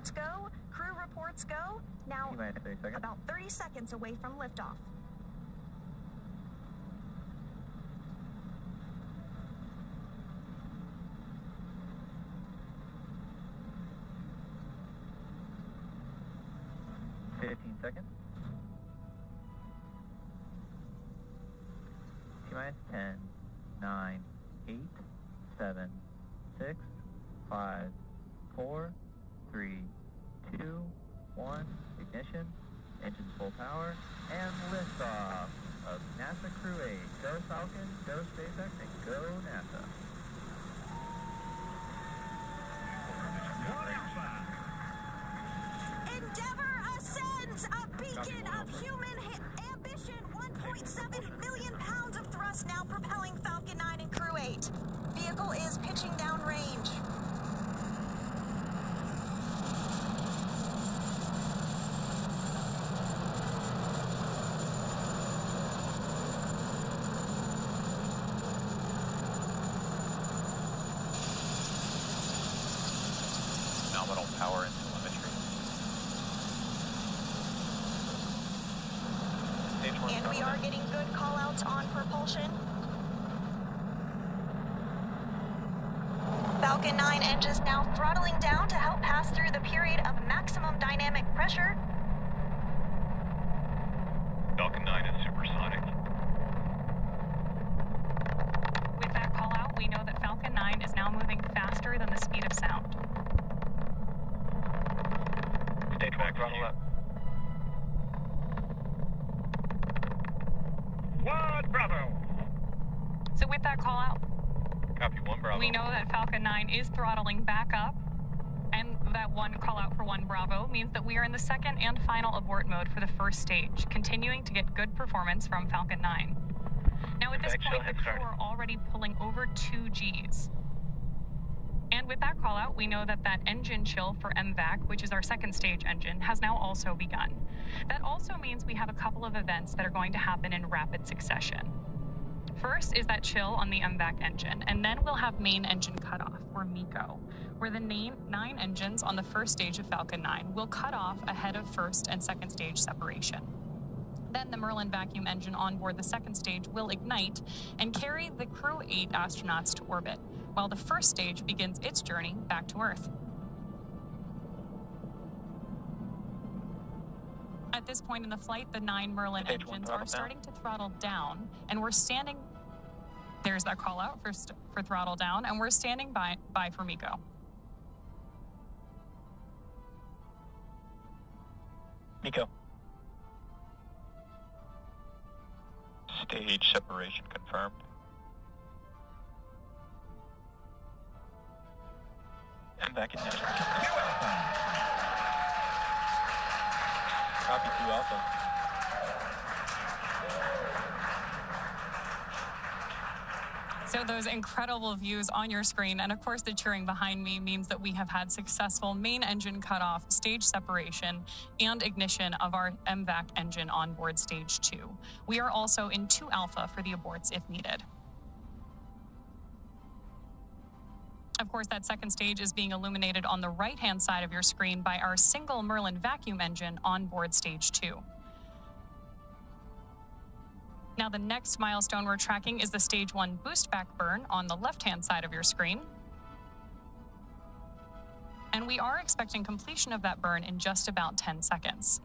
reports go. Crew reports go. Now, about 30 seconds away from liftoff. Seconds. T-minus 10, 9, 8, 7, 6, 5, 4, 3, 2, 1. Ignition, engines full power, and liftoff of NASA Crew 8. Go Falcon, go SpaceX, and go NASA. Endeavour ascends, a beacon of human ambition. 1.7 million pounds of thrust now propelling Falcon 9 and Crew 8. Vehicle is pitching down range. Nominal power and telemetry. And we are getting good call-outs on propulsion. Falcon 9 engines now throttling down to help pass through the period of maximum dynamic pressure. Falcon 9 is supersonic. With that call-out, we know that Falcon 9 is now moving faster than the speed of sound. Stage 1 throttle up. 1 Bravo. So with that call-out, Copy 1 Bravo. we know that Falcon 9 is throttling back up, and that 1 call-out for 1 Bravo means that we are in the second and final abort mode for the first stage, continuing to get good performance from Falcon 9. Now at this point, the crew are already pulling over 2 Gs. And with that call-out, we know that that engine chill for MVAC, which is our second stage engine, has now also begun. That also means we have a couple of events that are going to happen in rapid succession. First is that chill on the MVAC engine, and then we'll have main engine cutoff, or MECO, where the 9 engines on the first stage of Falcon 9 will cut off ahead of first and second stage separation. Then the Merlin vacuum engine on board the second stage will ignite and carry the Crew 8 astronauts to orbit, while the first stage begins its journey back to Earth. At this point in the flight, the 9 Merlin engines are starting to throttle down, and we're standing... There's that call out for throttle down, and we're standing by for MECO. MECO. Stage separation confirmed. MVAC ignition. Copy 2 Alpha. So those incredible views on your screen, and of course the cheering behind me, means that we have had successful main engine cutoff, stage separation, and ignition of our MVAC engine on board stage 2. We are also in 2 Alpha for the aborts if needed. Of course, that second stage is being illuminated on the right-hand side of your screen by our single Merlin vacuum engine on board stage 2. Now, the next milestone we're tracking is the stage 1 boost back burn on the left-hand side of your screen. And we are expecting completion of that burn in just about 10 seconds.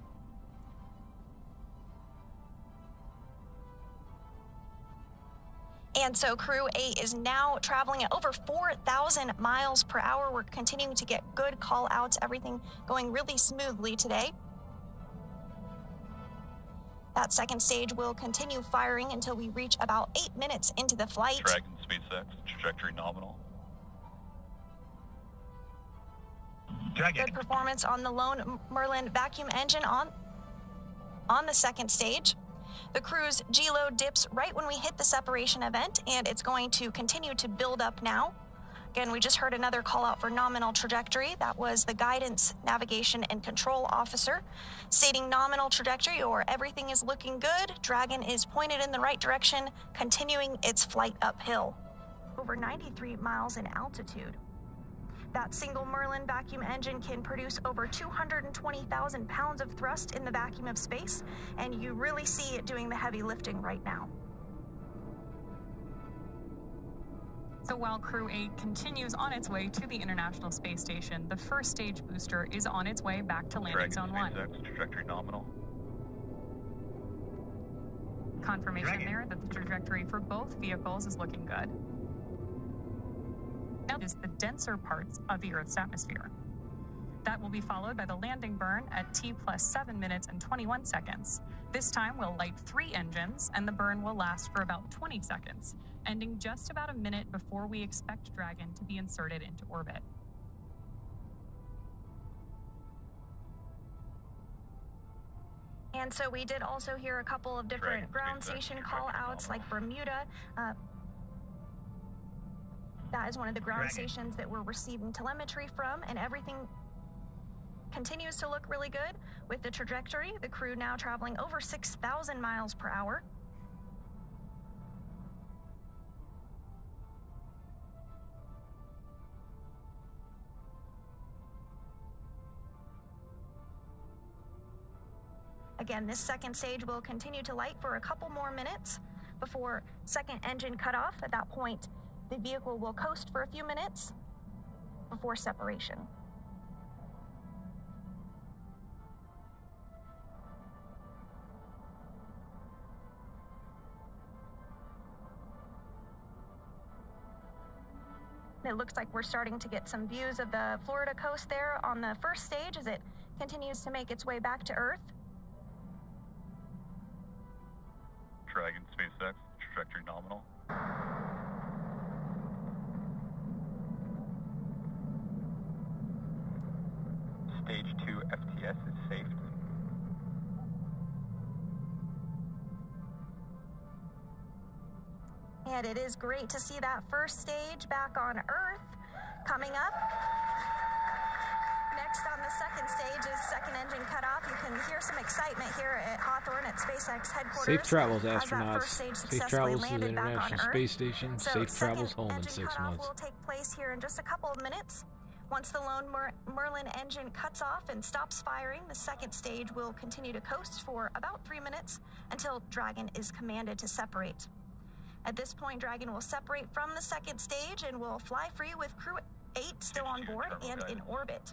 And so Crew 8 is now traveling at over 4,000 miles per hour. We're continuing to get good call outs, everything going really smoothly today. That second stage will continue firing until we reach about 8 minutes into the flight. Dragon Space X, trajectory nominal. Dragon. Good performance on the lone Merlin vacuum engine on the second stage. The crew's G-load dips right when we hit the separation event, and it's going to continue to build up now. Again, we just heard another call out for nominal trajectory. That was the guidance, navigation, and control officer stating nominal trajectory, or everything is looking good. Dragon is pointed in the right direction, continuing its flight uphill. Over 93 miles in altitude. That single Merlin vacuum engine can produce over 220,000 pounds of thrust in the vacuum of space, and you really see it doing the heavy lifting right now. So while Crew 8 continues on its way to the International Space Station, the first stage booster is on its way back to landing zone 1. Space X, trajectory nominal. Confirmation there that the trajectory for both vehicles is looking good. Now is the denser parts of the Earth's atmosphere. That will be followed by the landing burn at T plus 7 minutes and 21 seconds. This time we'll light 3 engines, and the burn will last for about 20 seconds, ending just about a minute before we expect Dragon to be inserted into orbit. And so we did also hear a couple of different ground station call-outs, like Bermuda. That is one of the ground stations that we're receiving telemetry from, and everything continues to look really good with the trajectory. The crew now traveling over 6,000 miles per hour. Again, this second stage will continue to light for a couple more minutes before second engine cutoff. At that point, the vehicle will coast for a few minutes before separation. It looks like we're starting to get some views of the Florida coast there on the first stage as it continues to make its way back to Earth. Dragon, Space X, trajectory nominal. Stage 2 FTS is safe. And it is great to see that first stage back on Earth. Coming up, next on the second stage is second engine cutoff. You can hear some excitement here at Hawthorne at SpaceX headquarters. Safe travels, astronauts. Safe travels to the International Space Station. Safe travels home in 6 months. Second engine cutoff will take place here in just a couple of minutes. Once the lone Merlin engine cuts off and stops firing, the second stage will continue to coast for about 3 minutes until Dragon is commanded to separate. At this point, Dragon will separate from the second stage and will fly free with Crew 8 still on board and in orbit.